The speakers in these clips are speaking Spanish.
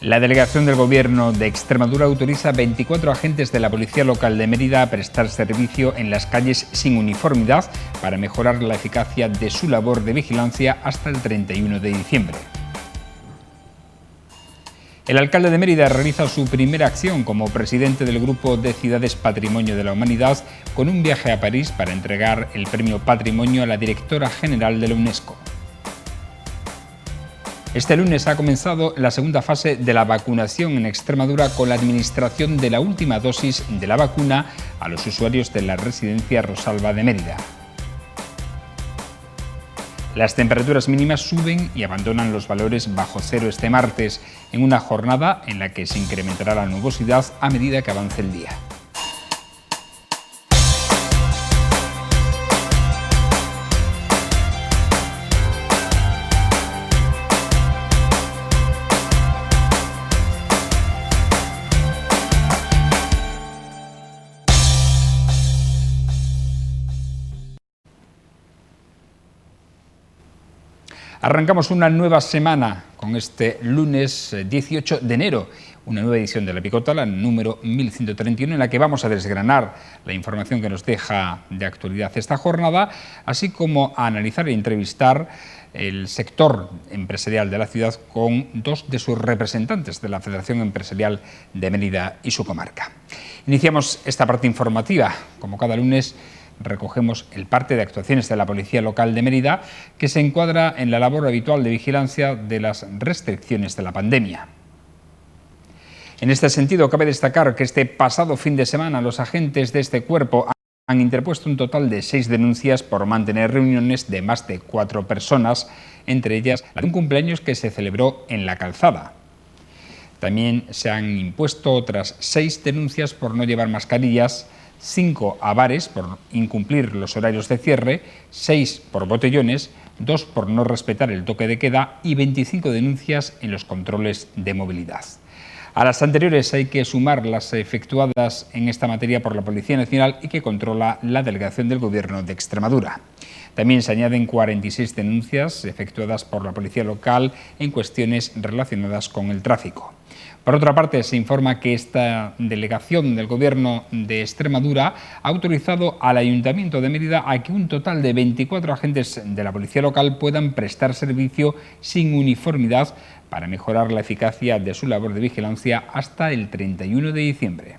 La delegación del Gobierno de Extremadura autoriza a 24 agentes de la Policía Local de Mérida a prestar servicio en las calles sin uniformidad para mejorar la eficacia de su labor de vigilancia hasta el 31 de diciembre. El alcalde de Mérida realiza su primera acción como presidente del Grupo de Ciudades Patrimonio de la Humanidad con un viaje a París para entregar el premio Patrimonio a la directora general de la UNESCO. Este lunes ha comenzado la segunda fase de la vacunación en Extremadura con la administración de la última dosis de la vacuna a los usuarios de la residencia Rosalba de Mérida. Las temperaturas mínimas suben y abandonan los valores bajo cero este martes, en una jornada en la que se incrementará la nubosidad a medida que avance el día. Arrancamos una nueva semana con este lunes 18 de enero, una nueva edición de La Picota, la número 1131, en la que vamos a desgranar la información que nos deja de actualidad esta jornada, así como a analizar e entrevistar el sector empresarial de la ciudad con dos de sus representantes de la Federación Empresarial de Mérida y su comarca. Iniciamos esta parte informativa, como cada lunes. Recogemos el parte de actuaciones de la Policía Local de Mérida que se encuadra en la labor habitual de vigilancia de las restricciones de la pandemia. En este sentido, cabe destacar que este pasado fin de semana los agentes de este cuerpo han interpuesto un total de 6 denuncias por mantener reuniones de más de 4 personas, entre ellas la de un cumpleaños que se celebró en La Calzada. También se han impuesto otras 6 denuncias por no llevar mascarillas, 5 a bares por incumplir los horarios de cierre, 6 por botellones, 2 por no respetar el toque de queda y 25 denuncias en los controles de movilidad. A las anteriores hay que sumar las efectuadas en esta materia por la Policía Nacional y que controla la Delegación del Gobierno de Extremadura. También se añaden 46 denuncias efectuadas por la Policía Local en cuestiones relacionadas con el tráfico. Por otra parte, se informa que esta delegación del Gobierno de Extremadura ha autorizado al Ayuntamiento de Mérida a que un total de 24 agentes de la Policía Local puedan prestar servicio sin uniformidad para mejorar la eficacia de su labor de vigilancia hasta el 31 de diciembre.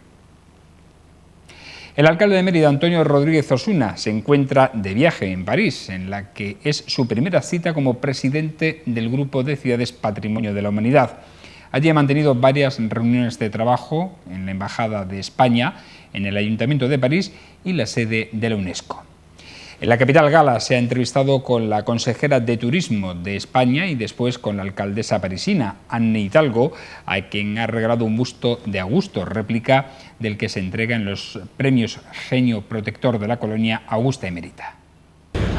El alcalde de Mérida, Antonio Rodríguez Osuna, se encuentra de viaje en París, en la que es su primera cita como presidente del Grupo de Ciudades Patrimonio de la Humanidad. Allí ha mantenido varias reuniones de trabajo en la Embajada de España, en el Ayuntamiento de París y la sede de la UNESCO. En la capital gala se ha entrevistado con la consejera de Turismo de España y después con la alcaldesa parisina, Anne Hidalgo, a quien ha regalado un busto de Augusto, réplica del que se entrega en los premios Genio Protector de la Colonia Augusta Emérita.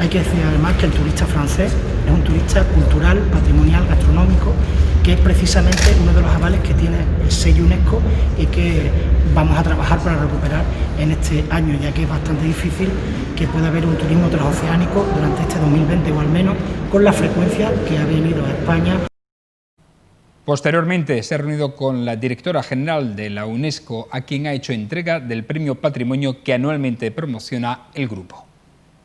Hay que decir además que el turista francés es un turista cultural, patrimonial, gastronómico, que es precisamente uno de los avales que tiene el sello UNESCO y que vamos a trabajar para recuperar en este año, ya que es bastante difícil que pueda haber un turismo transoceánico durante este 2020 o al menos con la frecuencia que ha venido a España. Posteriormente se ha reunido con la directora general de la UNESCO, a quien ha hecho entrega del premio Patrimonio que anualmente promociona el grupo.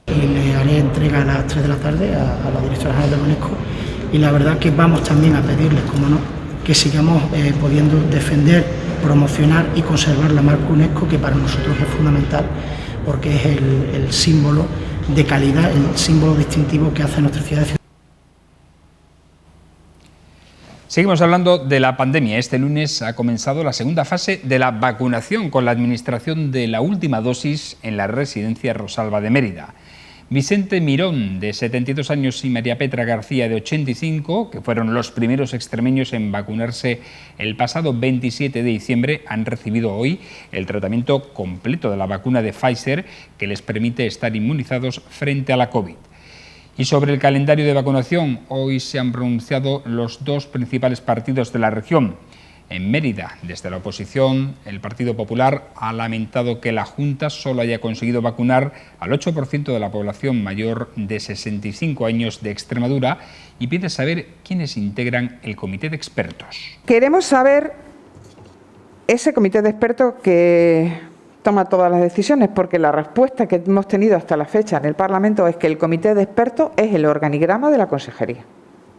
Y le haré entrega a las 3 de la tarde a la directora general de la UNESCO y la verdad que vamos también a pedirles, como no, que sigamos pudiendo defender, promocionar y conservar la marca UNESCO, que para nosotros es fundamental porque es el símbolo de calidad, el símbolo distintivo que hace nuestra ciudad. Seguimos hablando de la pandemia. Este lunes ha comenzado la segunda fase de la vacunación con la administración de la última dosis en la residencia Rosalba de Mérida. Vicente Mirón, de 72 años, y María Petra García, de 85, que fueron los primeros extremeños en vacunarse el pasado 27 de diciembre, han recibido hoy el tratamiento completo de la vacuna de Pfizer, que les permite estar inmunizados frente a la COVID. Y sobre el calendario de vacunación, hoy se han pronunciado los dos principales partidos de la región. En Mérida, desde la oposición, el Partido Popular ha lamentado que la Junta solo haya conseguido vacunar al 8% de la población mayor de 65 años de Extremadura y pide saber quiénes integran el comité de expertos. Queremos saber ese comité de expertos que toma todas las decisiones, porque la respuesta que hemos tenido hasta la fecha en el Parlamento es que el comité de expertos es el organigrama de la consejería.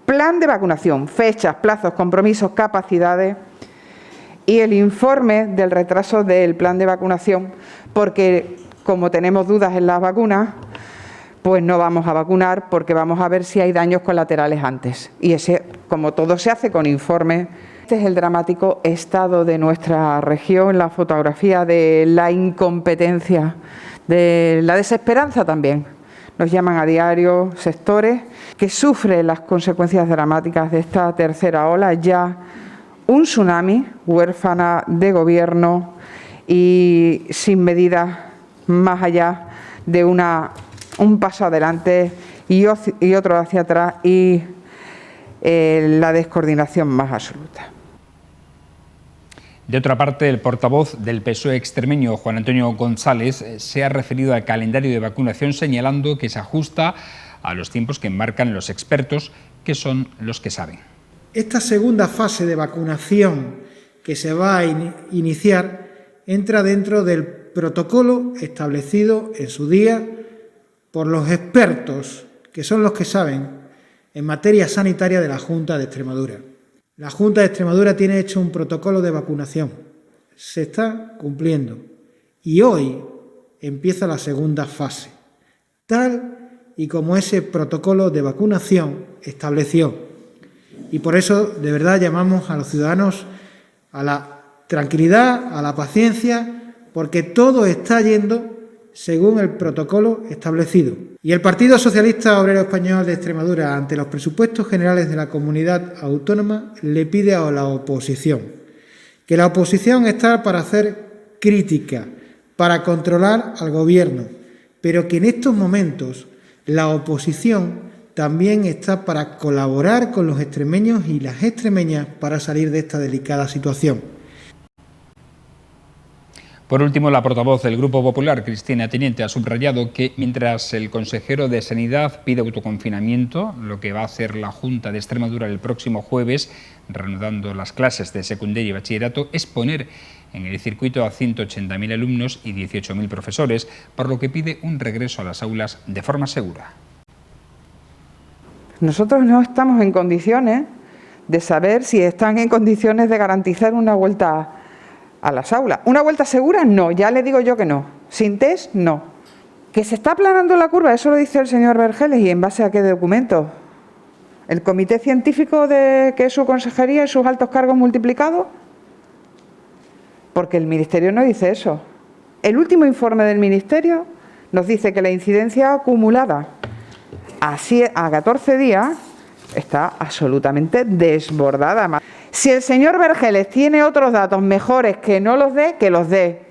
Plan de vacunación, fechas, plazos, compromisos, capacidades y el informe del retraso del plan de vacunación, porque como tenemos dudas en las vacunas, pues no vamos a vacunar porque vamos a ver si hay daños colaterales antes. Y ese, como todo se hace con informes. Este es el dramático estado de nuestra región, la fotografía de la incompetencia, de la desesperanza también. Nos llaman a diario sectores que sufren las consecuencias dramáticas de esta tercera ola, ya un tsunami, huérfana de gobierno y sin medidas más allá de un paso adelante y otro hacia atrás y la descoordinación más absoluta. De otra parte, el portavoz del PSOE extremeño, Juan Antonio González, se ha referido al calendario de vacunación señalando que se ajusta a los tiempos que marcan los expertos, que son los que saben. Esta segunda fase de vacunación que se va a iniciar entra dentro del protocolo establecido en su día por los expertos, que son los que saben en materia sanitaria de la Junta de Extremadura. La Junta de Extremadura tiene hecho un protocolo de vacunación, se está cumpliendo y hoy empieza la segunda fase, tal y como ese protocolo de vacunación estableció. Y por eso, de verdad, llamamos a los ciudadanos a la tranquilidad, a la paciencia, porque todo está yendo según el protocolo establecido. Y el Partido Socialista Obrero Español de Extremadura, ante los presupuestos generales de la comunidad autónoma, le pide a la oposición que la oposición está para hacer crítica, para controlar al gobierno, pero que en estos momentos la oposición también está para colaborar con los extremeños y las extremeñas para salir de esta delicada situación. Por último, la portavoz del Grupo Popular, Cristina Teniente, ha subrayado que mientras el consejero de Sanidad pide autoconfinamiento, lo que va a hacer la Junta de Extremadura el próximo jueves, reanudando las clases de secundaria y bachillerato, es poner en el circuito a 180.000 alumnos y 18.000 profesores, por lo que pide un regreso a las aulas de forma segura. Nosotros no estamos en condiciones de saber si están en condiciones de garantizar una vuelta a las aulas. ¿Una vuelta segura? No, ya le digo yo que no. Sin test, no. ¿Que se está aplanando la curva? Eso lo dice el señor Vergeles. ¿Y en base a qué documento? ¿El comité científico de que es su consejería y sus altos cargos multiplicados? Porque el Ministerio no dice eso. El último informe del Ministerio nos dice que la incidencia acumulada a 14 días está absolutamente desbordada. Si el señor Vergeles tiene otros datos mejores que no los dé, que los dé.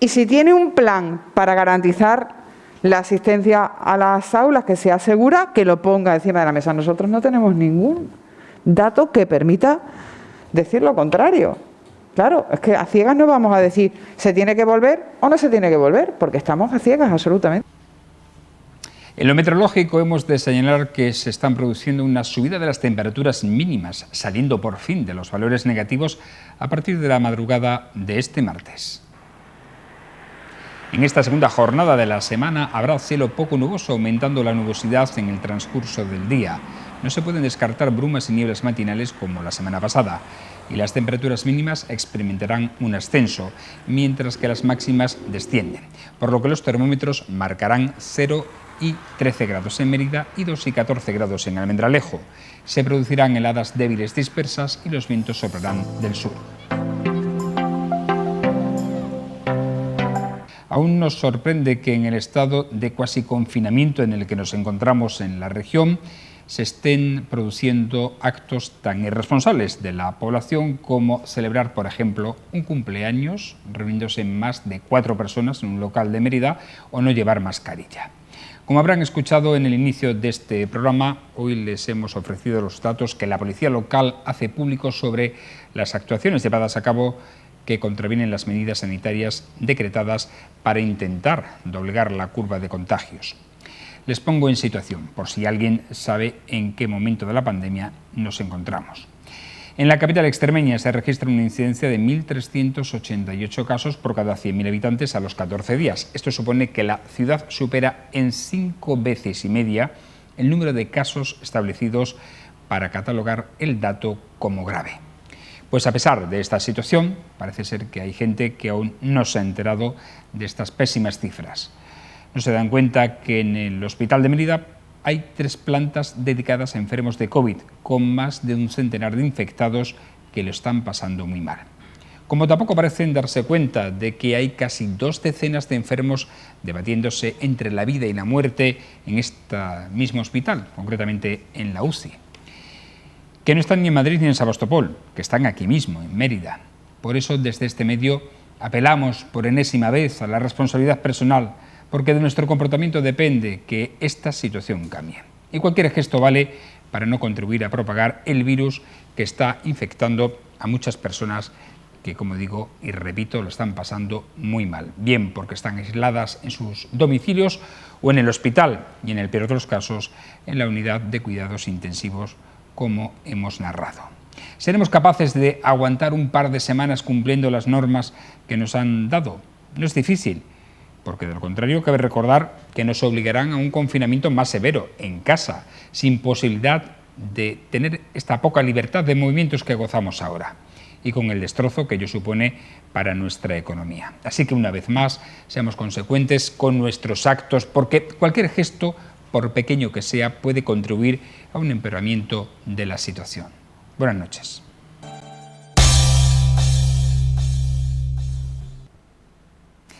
Y si tiene un plan para garantizar la asistencia a las aulas que sea segura, que lo ponga encima de la mesa. Nosotros no tenemos ningún dato que permita decir lo contrario. Claro, es que a ciegas no vamos a decir se tiene que volver o no se tiene que volver, porque estamos a ciegas absolutamente. En lo meteorológico hemos de señalar que se están produciendo una subida de las temperaturas mínimas, saliendo por fin de los valores negativos a partir de la madrugada de este martes. En esta segunda jornada de la semana habrá cielo poco nuboso, aumentando la nubosidad en el transcurso del día. No se pueden descartar brumas y nieblas matinales como la semana pasada, y las temperaturas mínimas experimentarán un ascenso, mientras que las máximas descienden, por lo que los termómetros marcarán 0 y 13 grados en Mérida y 2 y 14 grados en Almendralejo. Se producirán heladas débiles dispersas y los vientos soplarán del sur. Aún nos sorprende que en el estado de cuasi confinamiento en el que nos encontramos en la región se estén produciendo actos tan irresponsables de la población como celebrar, por ejemplo, un cumpleaños reuniéndose más de 4 personas en un local de Mérida o no llevar mascarilla. Como habrán escuchado en el inicio de este programa, hoy les hemos ofrecido los datos que la policía local hace públicos sobre las actuaciones llevadas a cabo que contravienen las medidas sanitarias decretadas para intentar doblegar la curva de contagios. Les pongo en situación, por si alguien sabe en qué momento de la pandemia nos encontramos. En la capital extremeña se registra una incidencia de 1.388 casos por cada 100.000 habitantes a los 14 días. Esto supone que la ciudad supera en 5 veces y media el número de casos establecidos para catalogar el dato como grave. Pues a pesar de esta situación, parece ser que hay gente que aún no se ha enterado de estas pésimas cifras. No se dan cuenta que en el Hospital de Mérida hay 3 plantas dedicadas a enfermos de COVID, con más de un centenar de infectados que lo están pasando muy mal. Como tampoco parecen darse cuenta de que hay casi 2 decenas de enfermos debatiéndose entre la vida y la muerte en este mismo hospital, concretamente en la UCI. Que no están ni en Madrid ni en Sebastopol, que están aquí mismo, en Mérida. Por eso, desde este medio, apelamos por enésima vez a la responsabilidad personal, porque de nuestro comportamiento depende que esta situación cambie. Y cualquier gesto vale para no contribuir a propagar el virus que está infectando a muchas personas que, como digo y repito, lo están pasando muy mal. Bien porque están aisladas en sus domicilios o en el hospital y, en el peor de los casos, en la unidad de cuidados intensivos, como hemos narrado. ¿Seremos capaces de aguantar un par de semanas cumpliendo las normas que nos han dado? No es difícil, porque de lo contrario cabe recordar que nos obligarán a un confinamiento más severo, en casa, sin posibilidad de tener esta poca libertad de movimientos que gozamos ahora, y con el destrozo que ello supone para nuestra economía. Así que una vez más, seamos consecuentes con nuestros actos, porque cualquier gesto, por pequeño que sea, puede contribuir a un empeoramiento de la situación. Buenas noches.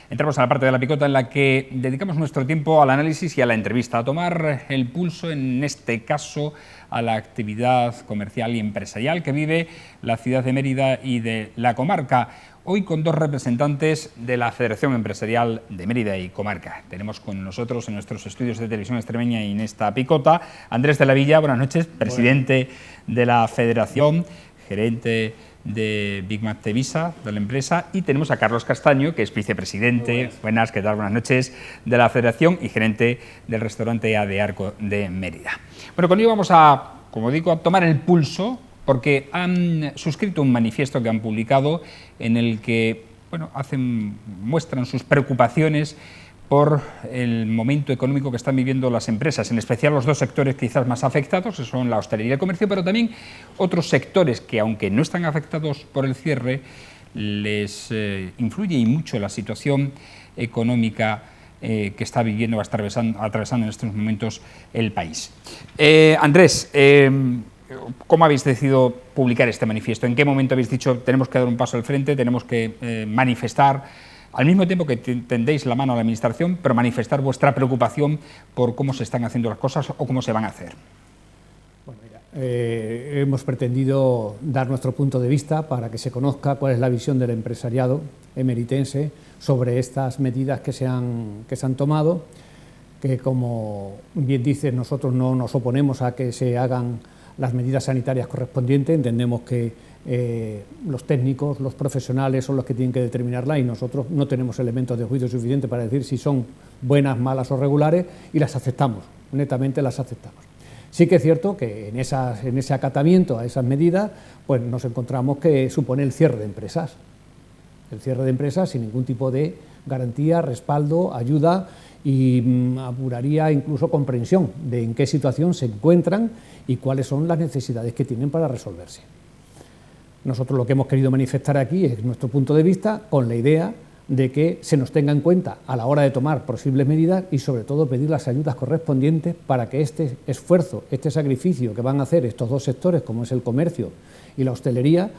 Entramos a la parte de la picota en la que dedicamos nuestro tiempo al análisis y a la entrevista, a tomar el pulso, en este caso, a la actividad comercial y empresarial que vive la ciudad de Mérida y de la comarca. Hoy con 2 representantes de la Federación Empresarial de Mérida y Comarca. Tenemos con nosotros en nuestros estudios de televisión extremeña y en esta picota Andrés de la Villa, buenas noches, presidente de la Federación, gerente de Big Mac Tevisa, de la empresa, y tenemos a Carlos Castaño, que es vicepresidente, buenas, ¿qué tal? Buenas noches, de la Federación y gerente del restaurante A de Arco de Mérida. Bueno, con ello vamos a, como digo, a tomar el pulso, porque han suscrito un manifiesto que han publicado en el que, bueno, muestran sus preocupaciones por el momento económico que están viviendo las empresas, en especial los 2 sectores quizás más afectados, que son la hostelería y el comercio, pero también otros sectores que, aunque no están afectados por el cierre, les influye y mucho la situación económica que está viviendo o atravesando en estos momentos el país. Andrés, ¿cómo habéis decidido publicar este manifiesto? ¿En qué momento habéis dicho tenemos que dar un paso al frente, tenemos que manifestar, al mismo tiempo que tendéis la mano a la Administración, pero manifestar vuestra preocupación por cómo se están haciendo las cosas o cómo se van a hacer? Bueno, mira, hemos pretendido dar nuestro punto de vista para que se conozca cuál es la visión del empresariado emeritense sobre estas medidas que se han tomado, que, como bien dices, nosotros no nos oponemos a que se hagan las medidas sanitarias correspondientes, entendemos que los técnicos, los profesionales son los que tienen que determinarla y nosotros no tenemos elementos de juicio suficiente para decir si son buenas, malas o regulares, y las aceptamos, netamente las aceptamos. Sí que es cierto que en ese acatamiento a esas medidas pues nos encontramos que supone el cierre de empresas. El cierre de empresas sin ningún tipo de garantía, respaldo, ayuda y apuraría incluso comprensión de en qué situación se encuentran y cuáles son las necesidades que tienen para resolverse. Nosotros lo que hemos querido manifestar aquí es nuestro punto de vista, con la idea de que se nos tenga en cuenta a la hora de tomar posibles medidas y sobre todo pedir las ayudas correspondientes para que este esfuerzo, este sacrificio que van a hacer estos 2 sectores, como es el comercio y la hostelería,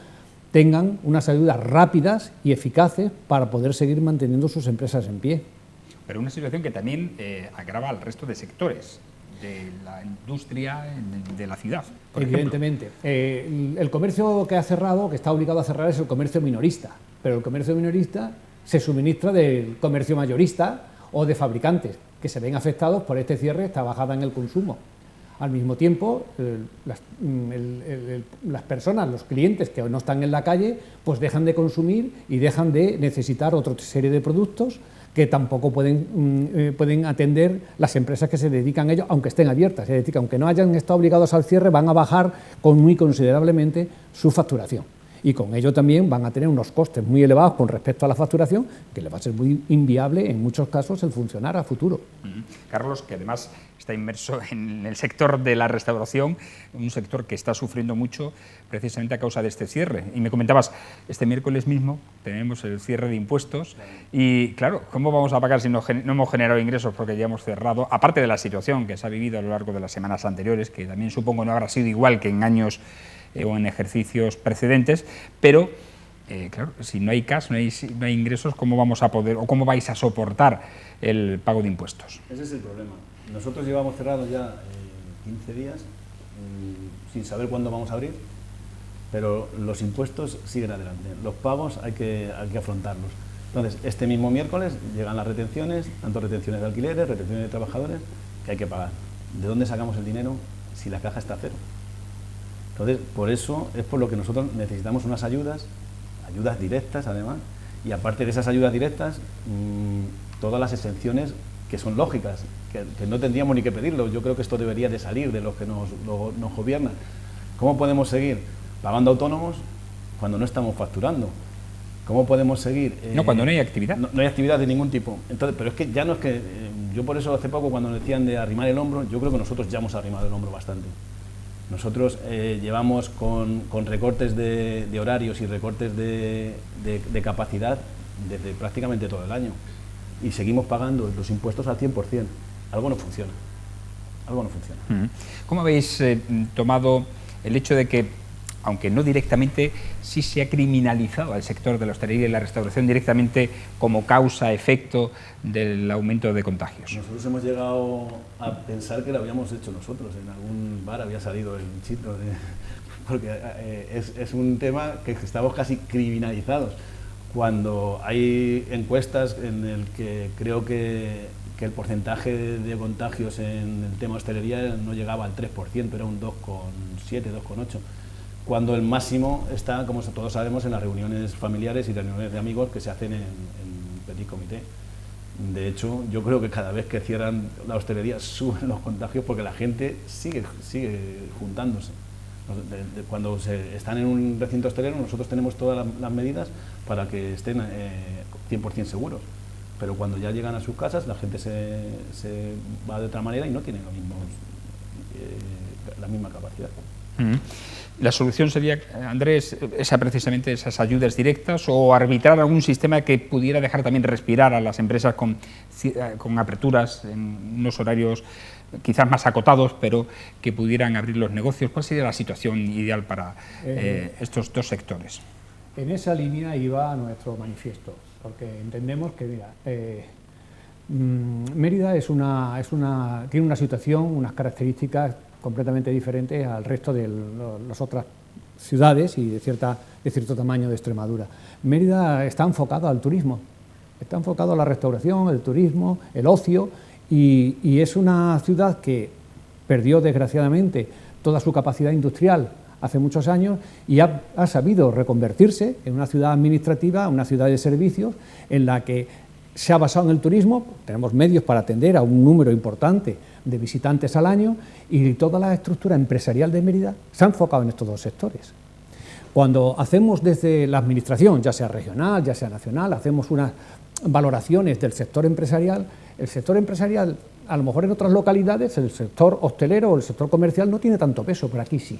tengan unas ayudas rápidas y eficaces para poder seguir manteniendo sus empresas en pie. Pero una situación que también agrava al resto de sectores de la industria de la ciudad. Evidentemente. El comercio que ha cerrado, que está obligado a cerrar, es el comercio minorista, pero el comercio minorista se suministra del comercio mayorista o de fabricantes. que se ven afectados por este cierre, esta bajada en el consumo. Al mismo tiempo, las personas, los clientes que no están en la calle, pues dejan de consumir y dejan de necesitar otra serie de productos que tampoco pueden atender las empresas que se dedican a ello, aunque estén abiertas. Es decir, que aunque no hayan estado obligados al cierre, van a bajar muy considerablemente su facturación. Y con ello también van a tener unos costes muy elevados con respecto a la facturación, que les va a ser muy inviable en muchos casos el funcionar a futuro. Carlos, que además está inmerso en el sector de la restauración, un sector que está sufriendo mucho precisamente a causa de este cierre. Y me comentabas, este miércoles mismo tenemos el cierre de impuestos y, claro, ¿cómo vamos a pagar si no hemos generado ingresos porque ya hemos cerrado? Aparte de la situación que se ha vivido a lo largo de las semanas anteriores, que también supongo no habrá sido igual que en años o en ejercicios precedentes, pero claro, si no hay cash, no hay ingresos, ¿cómo vamos a poder o cómo vais a soportar el pago de impuestos? Ese es el problema. Nosotros llevamos cerrados ya 15 días sin saber cuándo vamos a abrir, pero los impuestos siguen adelante. Los pagos hay que afrontarlos. Entonces, este mismo miércoles llegan las retenciones, tanto retenciones de alquileres, retenciones de trabajadores, que hay que pagar. ¿De dónde sacamos el dinero si la caja está a cero? Entonces, por eso es por lo que nosotros necesitamos unas ayudas directas además, y aparte de esas ayudas directas, todas las exenciones que son lógicas, que no tendríamos ni que pedirlo. Yo creo que esto debería de salir de los que nos gobiernan. ¿Cómo podemos seguir pagando autónomos cuando no estamos facturando? ¿Cómo podemos seguir? Cuando no hay actividad. No hay actividad de ningún tipo. Entonces, pero es que ya no es que... yo por eso hace poco cuando decían de arrimar el hombro, yo creo que nosotros ya hemos arrimado el hombro bastante. Nosotros llevamos con recortes de horarios y recortes de capacidad desde prácticamente todo el año y seguimos pagando los impuestos al 100%. Algo no funciona. Algo no funciona. ¿Cómo habéis tomado el hecho de que, aunque no directamente, sí se ha criminalizado al sector de la hostelería y la restauración directamente como causa-efecto del aumento de contagios? Nosotros hemos llegado a pensar que lo habíamos hecho nosotros. En algún bar había salido el chito, porque es un tema que estamos casi criminalizados. Cuando hay encuestas en el que creo que el porcentaje de contagios en el tema hostelería no llegaba al 3%, era un 2,7, 2,8%. Cuando el máximo está, como todos sabemos, en las reuniones familiares y reuniones de amigos que se hacen en petit comité. De hecho, yo creo que cada vez que cierran la hostelería suben los contagios porque la gente sigue juntándose. Cuando están en un recinto hostelero, nosotros tenemos todas las medidas para que estén 100% seguros. Pero cuando ya llegan a sus casas, la gente se va de otra manera y no tiene la misma capacidad. ¿La solución sería, Andrés, precisamente esas ayudas directas o arbitrar algún sistema que pudiera dejar también respirar a las empresas con aperturas en unos horarios quizás más acotados, pero que pudieran abrir los negocios? ¿Cuál sería la situación ideal para estos dos sectores? En esa línea iba nuestro manifiesto, porque entendemos que Mérida tiene una situación, unas características completamente diferentes al resto de las otras ciudades y de cierto tamaño de Extremadura. Mérida está enfocado al turismo, está enfocado a la restauración, el turismo, el ocio, y es una ciudad que perdió desgraciadamente toda su capacidad industrial hace muchos años y ha sabido reconvertirse en una ciudad administrativa, una ciudad de servicios, en la que se ha basado en el turismo. Tenemos medios para atender a un número importante de visitantes al año y toda la estructura empresarial de Mérida se ha enfocado en estos dos sectores. Cuando hacemos desde la administración, ya sea regional, ya sea nacional, hacemos unas valoraciones del sector empresarial, el sector empresarial, a lo mejor en otras localidades, el sector hostelero o el sector comercial no tiene tanto peso, pero aquí sí.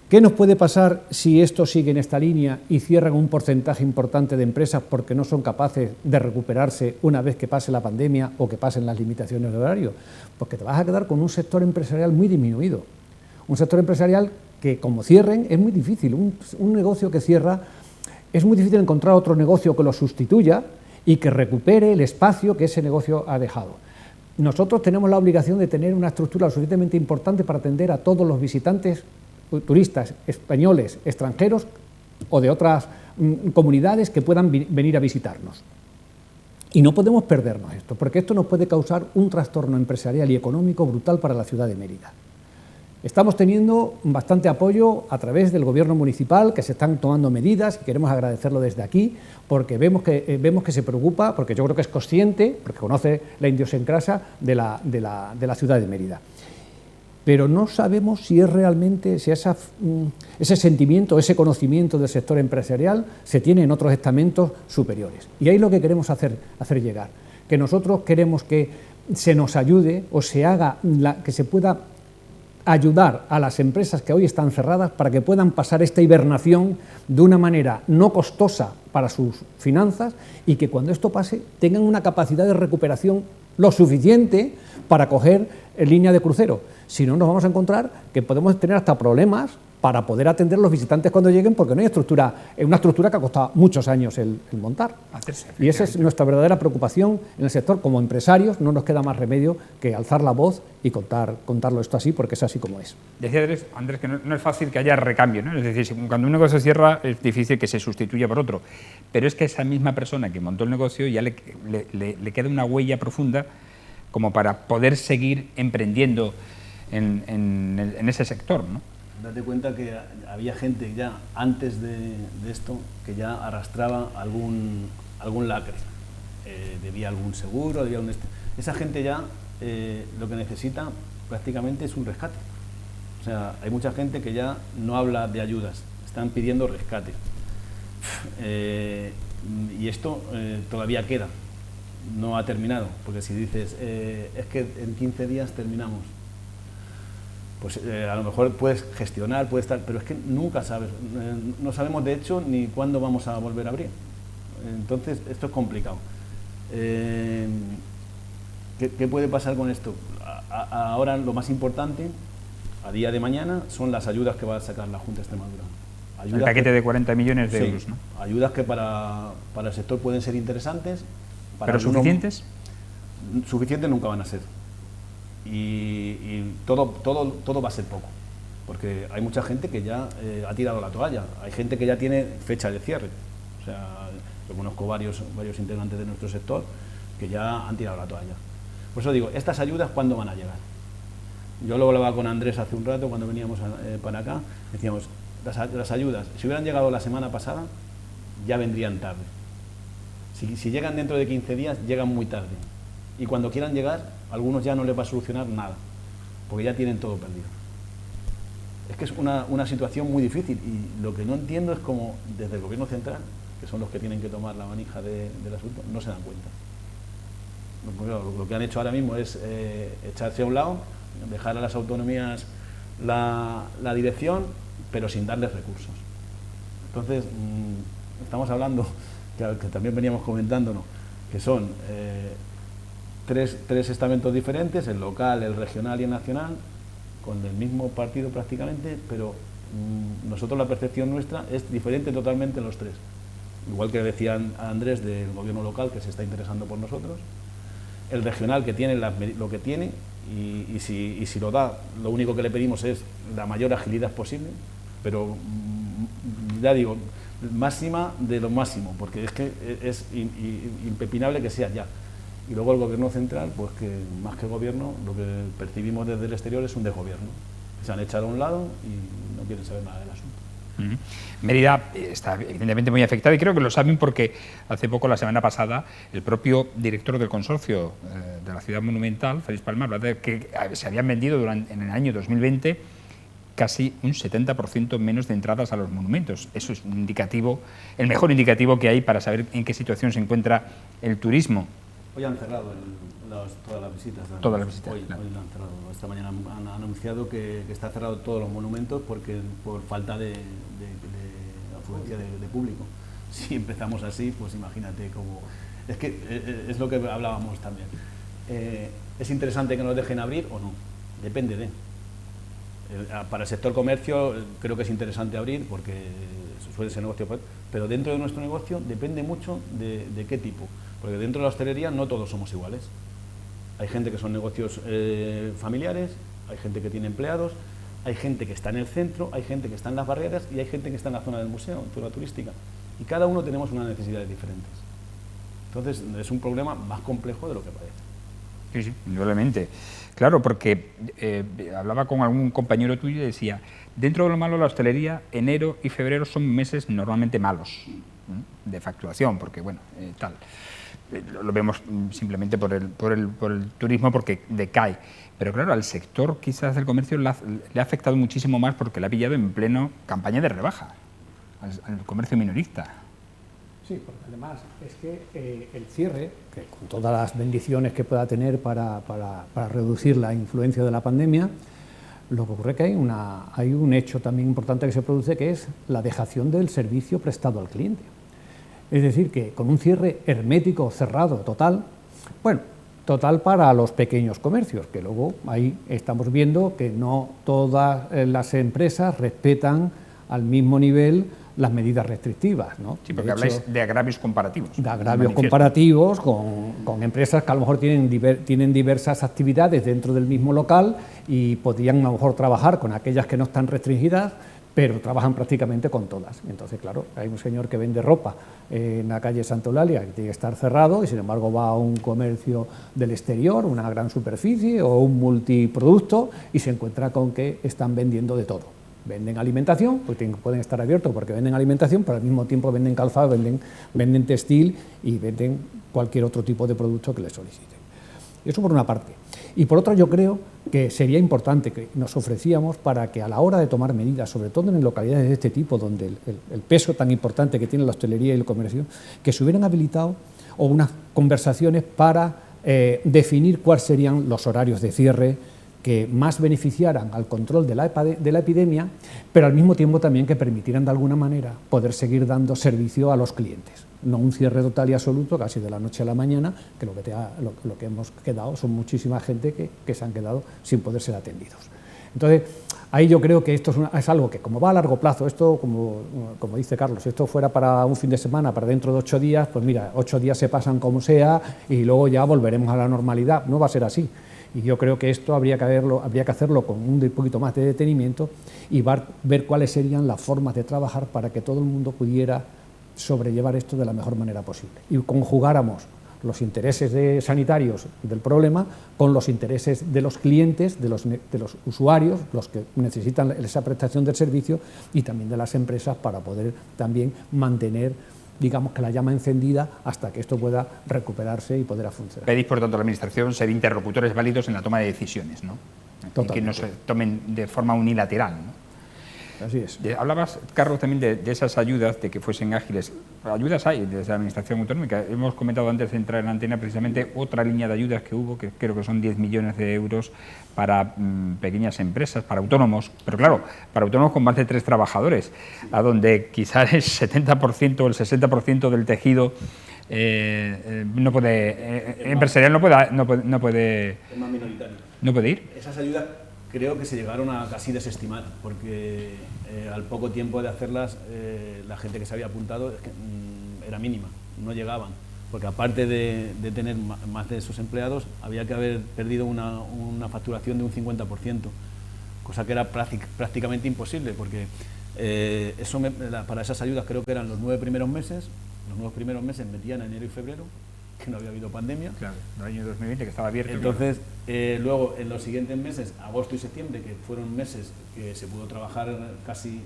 ¿Qué nos puede pasar si esto sigue en esta línea y cierran un porcentaje importante de empresas porque no son capaces de recuperarse una vez que pase la pandemia o que pasen las limitaciones de horario? Porque te vas a quedar con un sector empresarial muy disminuido. Un sector empresarial que, como cierren, es muy difícil. Un negocio que cierra, es muy difícil encontrar otro negocio que lo sustituya y que recupere el espacio que ese negocio ha dejado. Nosotros tenemos la obligación de tener una estructura lo suficientemente importante para atender a todos los visitantes turistas españoles, extranjeros o de otras comunidades que puedan venir a visitarnos. Y no podemos perdernos esto, porque esto nos puede causar un trastorno empresarial y económico brutal para la ciudad de Mérida. Estamos teniendo bastante apoyo a través del gobierno municipal, que se están tomando medidas, y queremos agradecerlo desde aquí, porque vemos que se preocupa, porque yo creo que es consciente, porque conoce la idiosincrasia de la ciudad de Mérida. Pero no sabemos si es realmente, si ese sentimiento, ese conocimiento del sector empresarial se tiene en otros estamentos superiores. Y ahí es lo que queremos hacer llegar, que nosotros queremos que se nos ayude o se haga, que se pueda ayudar a las empresas que hoy están cerradas para que puedan pasar esta hibernación de una manera no costosa para sus finanzas y que cuando esto pase tengan una capacidad de recuperación lo suficiente para coger línea de crucero. Si no, nos vamos a encontrar que podemos tener hasta problemas para poder atender a los visitantes cuando lleguen, porque no hay estructura, es una estructura que ha costado muchos años el montar. Y esa es nuestra verdadera preocupación en el sector. Como empresarios no nos queda más remedio que alzar la voz y contarlo esto así, porque es así como es. Decía Andrés que no es fácil que haya recambio, ¿no? Es decir, cuando un negocio cierra es difícil que se sustituya por otro, pero es que esa misma persona que montó el negocio ya le queda una huella profunda como para poder seguir emprendiendo en ese sector, ¿no? Date cuenta que había gente ya antes de esto que ya arrastraba algún lacre, debía algún seguro, esa gente ya lo que necesita prácticamente es un rescate. O sea, hay mucha gente que ya no habla de ayudas, están pidiendo rescate. Y esto todavía queda, no ha terminado, porque si dices, es que en 15 días terminamos, pues a lo mejor puedes gestionar, puedes estar, pero es que nunca sabes, no sabemos de hecho ni cuándo vamos a volver a abrir. Entonces esto es complicado. ¿Qué puede pasar con esto? Ahora lo más importante, a día de mañana, son las ayudas que va a sacar la Junta de Extremadura. El paquete de 40 millones de euros, ¿no? Ayudas que para el sector pueden ser interesantes. ¿Pero suficientes? Suficientes nunca van a ser. Y todo va a ser poco, porque hay mucha gente que ya ha tirado la toalla, hay gente que ya tiene fecha de cierre. O sea, yo conozco varios integrantes de nuestro sector que ya han tirado la toalla. Por eso digo, ¿estas ayudas cuándo van a llegar? Yo lo hablaba con Andrés hace un rato cuando veníamos para acá, decíamos, las ayudas, si hubieran llegado la semana pasada, ya vendrían tarde. Si llegan dentro de 15 días, llegan muy tarde. Y cuando quieran llegar, a algunos ya no les va a solucionar nada, porque ya tienen todo perdido. Es que es una situación muy difícil, y lo que no entiendo es cómo desde el gobierno central, que son los que tienen que tomar la manija del asunto, no se dan cuenta. Lo que han hecho ahora mismo es echarse a un lado, dejar a las autonomías la dirección, pero sin darles recursos. Entonces, estamos hablando, que también veníamos comentándonos, que son tres estamentos diferentes, el local, el regional y el nacional, con el mismo partido prácticamente, pero nosotros la percepción nuestra es diferente totalmente en los tres. Igual que decía Andrés del gobierno local, que se está interesando por nosotros, el regional, que tiene lo que tiene, y si lo da, lo único que le pedimos es la mayor agilidad posible, pero ya digo, máxima de lo máximo, porque es que es impepinable que sea ya. Y luego el gobierno central, pues que más que gobierno, lo que percibimos desde el exterior es un desgobierno. Se han echado a un lado y no quieren saber nada del asunto. Mérida está evidentemente muy afectada, y creo que lo saben porque hace poco, la semana pasada, el propio director del consorcio de la ciudad monumental, Félix Palma, hablaba de que se habían vendido en el año 2020 casi un 70% menos de entradas a los monumentos. Eso es un indicativo, el mejor indicativo que hay para saber en qué situación se encuentra el turismo. Hoy han cerrado todas las visitas. Todas las visitas. Hoy lo han cerrado. Esta mañana han anunciado que está cerrado todos los monumentos por falta de afluencia de público. Si empezamos así, pues imagínate cómo... Es que es lo que hablábamos también. ¿Es interesante que nos dejen abrir o no? Depende de... Para el sector comercio creo que es interesante abrir porque suele ser negocio, pero dentro de nuestro negocio depende mucho de qué tipo, porque dentro de la hostelería no todos somos iguales. Hay gente que son negocios familiares, hay gente que tiene empleados, hay gente que está en el centro, hay gente que está en las barreras y hay gente que está en la zona del museo, en zona turística, y cada uno tenemos unas necesidades diferentes. Entonces es un problema más complejo de lo que parece. Sí, sí, indudablemente. Claro, porque hablaba con algún compañero tuyo y decía, dentro de lo malo de la hostelería, enero y febrero son meses normalmente malos, de facturación, porque bueno, tal. Lo vemos simplemente por el turismo, porque decae. Pero claro, al sector quizás del comercio le ha afectado muchísimo más porque le ha pillado en pleno campaña de rebaja, al comercio minorista. Sí, porque además es que el cierre, que con todas las bendiciones que pueda tener para reducir la influencia de la pandemia, lo que ocurre es que hay un hecho también importante que se produce, que es la dejación del servicio prestado al cliente. Es decir, que con un cierre hermético, cerrado, total, bueno, total para los pequeños comercios, que luego ahí estamos viendo que no todas las empresas respetan al mismo nivel las medidas restrictivas, ¿no? Sí, porque habláis de agravios comparativos. De agravios comparativos con empresas que a lo mejor tienen diversas actividades dentro del mismo local y podrían a lo mejor trabajar con aquellas que no están restringidas, pero trabajan prácticamente con todas. Entonces, claro, hay un señor que vende ropa en la calle Santa Eulalia que tiene que estar cerrado y sin embargo va a un comercio del exterior, una gran superficie o un multiproducto y se encuentra con que están vendiendo de todo. Venden alimentación, pues pueden estar abiertos porque venden alimentación, pero al mismo tiempo venden calzado, venden textil y venden cualquier otro tipo de producto que les soliciten. Eso por una parte. Y por otra, yo creo que sería importante que nos ofrecíamos para que a la hora de tomar medidas, sobre todo en localidades de este tipo, donde el peso tan importante que tiene la hostelería y el comercio, que se hubieran habilitado o unas conversaciones para definir cuáles serían los horarios de cierre que más beneficiaran al control de la epidemia, pero al mismo tiempo también que permitieran de alguna manera poder seguir dando servicio a los clientes. No un cierre total y absoluto, casi de la noche a la mañana, que lo que hemos quedado son muchísima gente que se han quedado sin poder ser atendidos. Entonces, ahí yo creo que esto es algo que, como va a largo plazo, esto, como dice Carlos, si esto fuera para un fin de semana, para dentro de 8 días, pues mira, 8 días se pasan como sea y luego ya volveremos a la normalidad. No va a ser así. Y yo creo que esto habría que hacerlo con un poquito más de detenimiento y ver cuáles serían las formas de trabajar para que todo el mundo pudiera sobrellevar esto de la mejor manera posible. Y conjugáramos los intereses sanitarios del problema con los intereses de los clientes, de los usuarios, los que necesitan esa prestación del servicio, y también de las empresas, para poder también mantener, digamos, que la llama encendida hasta que esto pueda recuperarse y poder funcionar. Pedís, por tanto, a la Administración ser interlocutores válidos en la toma de decisiones, ¿no? Y que no se tomen de forma unilateral, ¿no? Así es. Hablabas, Carlos, también de esas ayudas, de que fuesen ágiles. Ayudas hay desde la Administración Autonómica. Hemos comentado antes de entrar en la antena precisamente otra línea de ayudas que hubo, que creo que son 10 millones de euros para pequeñas empresas, para autónomos, pero claro, para autónomos con más de 3 trabajadores, a donde quizás el 70% o el 60% del tejido empresarial no puede ir. Esas ayudas creo que se llegaron a casi desestimar, porque al poco tiempo de hacerlas, la gente que se había apuntado era mínima, no llegaban, porque aparte de tener más de esos empleados, había que haber perdido una facturación de un 50%, cosa que era prácticamente imposible, porque para esas ayudas creo que eran los 9 primeros meses, metían enero y febrero, que no había habido pandemia. Claro, el año 2020 que estaba abierto. Entonces, luego en los siguientes meses, agosto y septiembre, que fueron meses que se pudo trabajar casi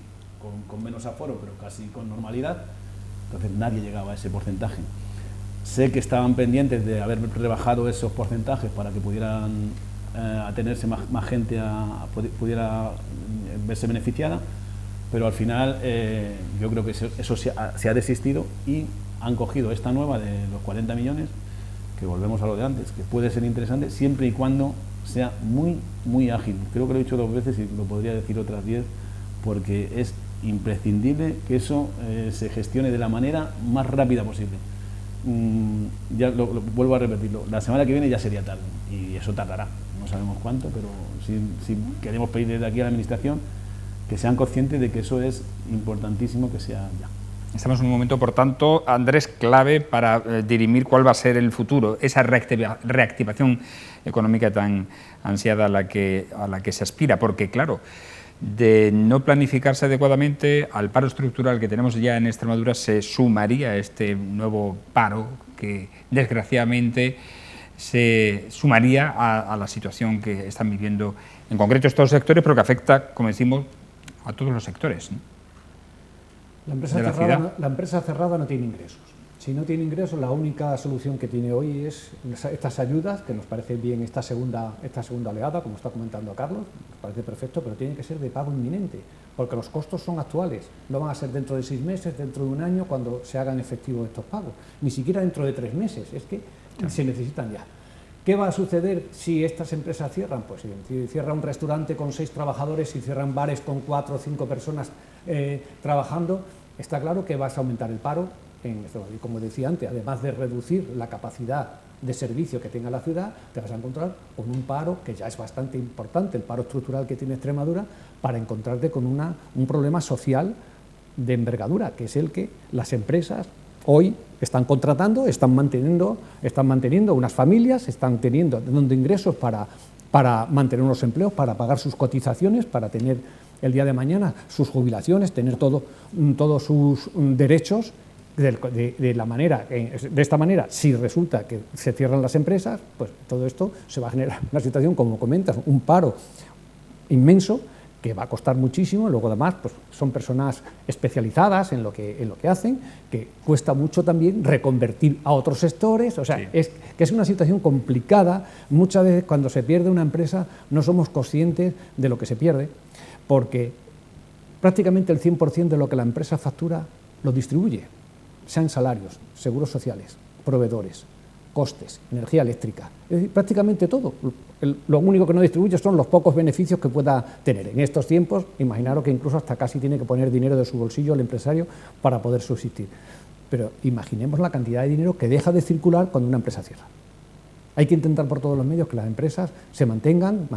con menos aforo, pero casi con normalidad, entonces nadie llegaba a ese porcentaje. Sé que estaban pendientes de haber rebajado esos porcentajes para que pudieran atenerse más gente, pudiera verse beneficiada, pero al final yo creo que eso se ha desistido y han cogido esta nueva de los 40 millones, que volvemos a lo de antes, que puede ser interesante siempre y cuando sea muy, muy ágil. Creo que lo he dicho 2 veces y lo podría decir otras 10, porque es imprescindible que eso se gestione de la manera más rápida posible. Ya lo vuelvo a repetirlo, la semana que viene ya sería tarde, y eso tardará, no sabemos cuánto, pero si queremos pedir desde aquí a la Administración que sean conscientes de que eso es importantísimo que sea ya. Estamos en un momento, por tanto, Andrés, clave para dirimir cuál va a ser el futuro, esa reactivación económica tan ansiada a la que se aspira, porque claro, de no planificarse adecuadamente al paro estructural que tenemos ya en Extremadura se sumaría este nuevo paro que desgraciadamente se sumaría a la situación que están viviendo en concreto estos sectores, pero que afecta, como decimos, a todos los sectores, ¿no? La empresa cerrada no tiene ingresos. Si no tiene ingresos, la única solución que tiene hoy es estas ayudas, que nos parece bien esta segunda oleada, como está comentando Carlos, nos parece perfecto, pero tiene que ser de pago inminente, porque los costos son actuales, no van a ser dentro de 6 meses, dentro de un año, cuando se hagan efectivos estos pagos, ni siquiera dentro de 3 meses, es que se necesitan ya. ¿Qué va a suceder si estas empresas cierran? Pues si cierra un restaurante con 6 trabajadores, si cierran bares con 4 o 5 personas trabajando, está claro que vas a aumentar el paro. Y como decía antes, además de reducir la capacidad de servicio que tenga la ciudad, te vas a encontrar con un paro que ya es bastante importante, el paro estructural que tiene Extremadura, para encontrarte con un problema social de envergadura, que es el que las empresas hoy están contratando, están manteniendo unas familias, están dando ingresos para mantener unos empleos, para pagar sus cotizaciones, para tener el día de mañana sus jubilaciones, tener todos sus derechos. De esta manera, si resulta que se cierran las empresas, pues todo esto se va a generar una situación, como comentas, un paro inmenso que va a costar muchísimo. Luego, además, pues son personas especializadas en lo que hacen, que cuesta mucho también reconvertir a otros sectores. O sea, sí, es una situación complicada. Muchas veces, cuando se pierde una empresa, no somos conscientes de lo que se pierde, porque prácticamente el 100% de lo que la empresa factura lo distribuye, sean salarios, seguros sociales, proveedores, costes, energía eléctrica, es decir, prácticamente todo. Lo único que no distribuye son los pocos beneficios que pueda tener. En estos tiempos, imaginaros que incluso hasta casi tiene que poner dinero de su bolsillo el empresario para poder subsistir. Pero imaginemos la cantidad de dinero que deja de circular cuando una empresa cierra. Hay que intentar por todos los medios que las empresas se mantengan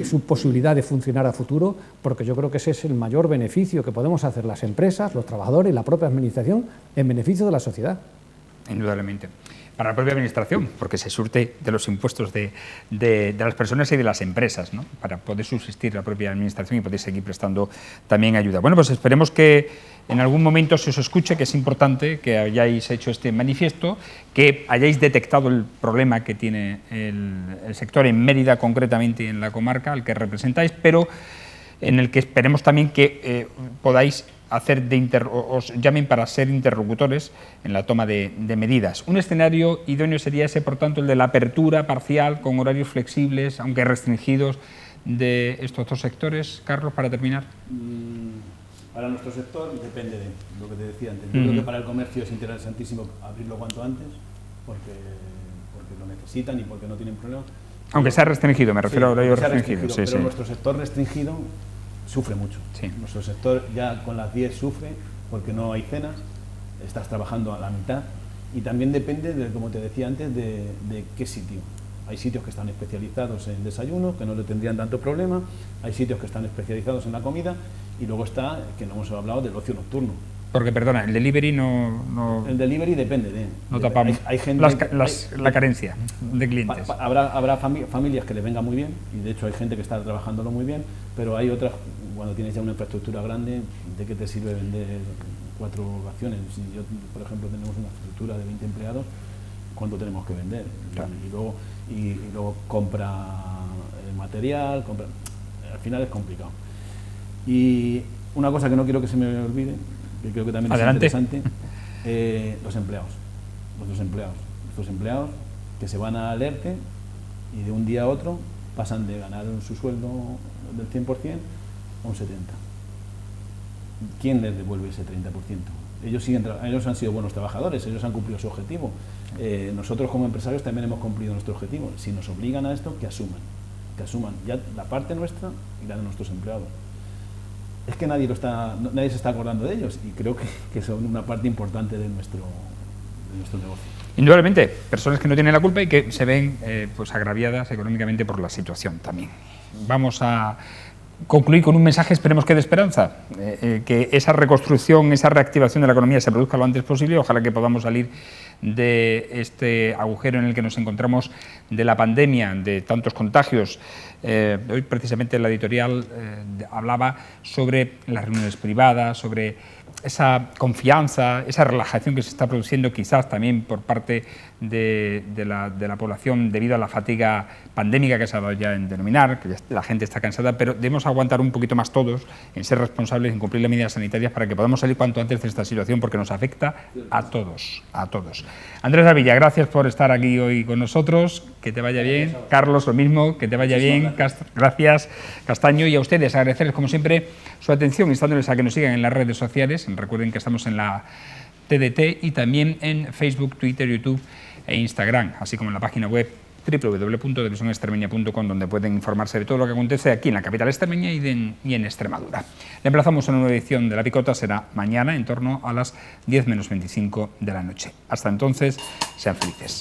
su posibilidad de funcionar a futuro, porque yo creo que ese es el mayor beneficio que podemos hacer las empresas, los trabajadores y la propia administración en beneficio de la sociedad. Indudablemente. Para la propia administración, porque se surte de los impuestos de las personas y de las empresas, ¿no? Para poder subsistir la propia administración y poder seguir prestando también ayuda. Bueno, pues esperemos que en algún momento se os escuche, que es importante que hayáis hecho este manifiesto, que hayáis detectado el problema que tiene el sector en Mérida, concretamente en la comarca al que representáis, pero en el que esperemos también que podáis os llamen para ser interlocutores en la toma de medidas. Un escenario idóneo sería ese, por tanto, el de la apertura parcial con horarios flexibles, aunque restringidos, de estos dos sectores. Carlos, para terminar. Para nuestro sector depende de lo que te decía antes. Yo creo que para el comercio es interesantísimo abrirlo cuanto antes, porque lo necesitan y porque no tienen problemas. Aunque sea restringido, me refiero a horarios restringidos. Pero nuestro sector restringido sufre mucho. Sí. Nuestro sector ya con las 10 sufre porque no hay cenas, estás trabajando a la mitad, y también depende, como te decía antes, de qué sitio. Hay sitios que están especializados en desayuno, que no le tendrían tanto problema, hay sitios que están especializados en la comida, y luego está, que no hemos hablado, del ocio nocturno. Porque, perdona, el delivery no... El delivery depende de... No tapamos hay gente, la carencia de clientes. Habrá familias que les venga muy bien, y de hecho hay gente que está trabajándolo muy bien, pero hay otras, cuando tienes ya una infraestructura grande, ¿de qué te sirve vender 4 raciones? Si yo, por ejemplo, tenemos una estructura de 20 empleados, ¿cuánto tenemos que vender? Claro. Y luego compra el material, al final es complicado. Y una cosa que no quiero que se me olvide, que creo que también Adelante. Es interesante, los empleados. Nuestros empleados que se van al ERTE y de un día a otro pasan de ganar su sueldo del 100% a un 70%. ¿Quién les devuelve ese 30%? Ellos han sido buenos trabajadores, ellos han cumplido su objetivo. Nosotros como empresarios también hemos cumplido nuestro objetivo. Si nos obligan a esto, que asuman ya la parte nuestra y la de nuestros empleados. Es que nadie se está acordando de ellos, y creo que son una parte importante de nuestro negocio. Indudablemente, personas que no tienen la culpa y que se ven pues agraviadas económicamente por la situación también. Vamos a concluir con un mensaje, esperemos que de esperanza, que esa reconstrucción, esa reactivación de la economía se produzca lo antes posible. Ojalá que podamos salir de este agujero en el que nos encontramos de la pandemia, de tantos contagios. Hoy precisamente la editorial hablaba sobre las reuniones privadas, sobre esa confianza, esa relajación que se está produciendo quizás también por parte de la población debido a la fatiga pandémica que se ha dado ya en denominar, que la gente está cansada, pero debemos aguantar un poquito más todos en ser responsables, en cumplir las medidas sanitarias para que podamos salir cuanto antes de esta situación, porque nos afecta a todos, a todos. Andrés Avilla, gracias por estar aquí hoy con nosotros, que te vaya bien. Carlos, lo mismo, que te vaya bien. Gracias, Castaño, y a ustedes agradecerles como siempre su atención, instándoles a que nos sigan en las redes sociales. Recuerden que estamos en la TDT y también en Facebook, Twitter, YouTube e Instagram, así como en la página web www.televisionextremeña.com, donde pueden informarse de todo lo que acontece aquí en la capital extremeña y en Extremadura. Le emplazamos a una nueva edición de La Picota, será mañana en torno a las 10 menos 25 de la noche. Hasta entonces, sean felices.